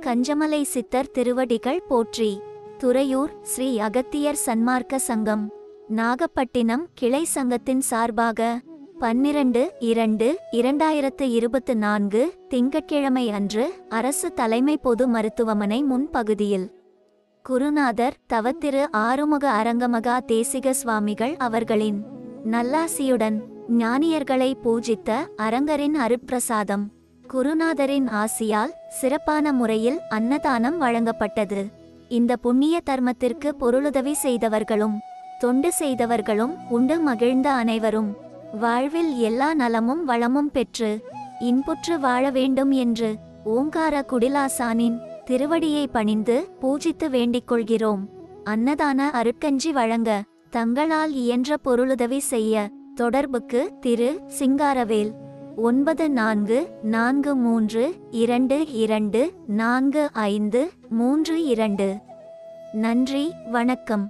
கஞ்சமலை சித்தர் திருவடிகள் போற்றி. துறையூர் ஸ்ரீ அகத்தியர் சன்மார்க்க சங்கம் நாகப்பட்டினம் கிளை சங்கத்தின் சார்பாக 12/2/2024 திங்கட்கிழமை அன்று அரசு தலைமை பொது மருத்துவமனை முன்பகுதியில் குருநாதர் தவத்திரு ஆறுமுக அரங்கமகா தேசிக சுவாமிகள் அவர்களின் நல்லாசியுடன் ஞானியர்களை பூஜித்த அரங்கரின் அருட்பிரசாதம் குருநாதரின் ஆசியால் சிறப்பான முறையில் அன்னதானம் வழங்கப்பட்டது. இந்த புண்ணிய தர்மத்திற்கு பொருளுதவி செய்தவர்களும் தொண்டு செய்தவர்களும் உண்டு மகிழ்ந்த அனைவரும் வாழ்வில் எல்லா நலமும் வளமும் பெற்று இன்புற்று வாழ வேண்டும் என்று ஓங்கார குடிலாசானின் திருவடியை பணிந்து பூஜித்து வேண்டிக் கொள்கிறோம். அன்னதான அருட்கஞ்சி வழங்க தங்களால் இயன்ற பொருளுதவி செய்ய தொடர்புக்கு திரு சிங்காரவேல் 9443224532. நன்றி, வணக்கம்.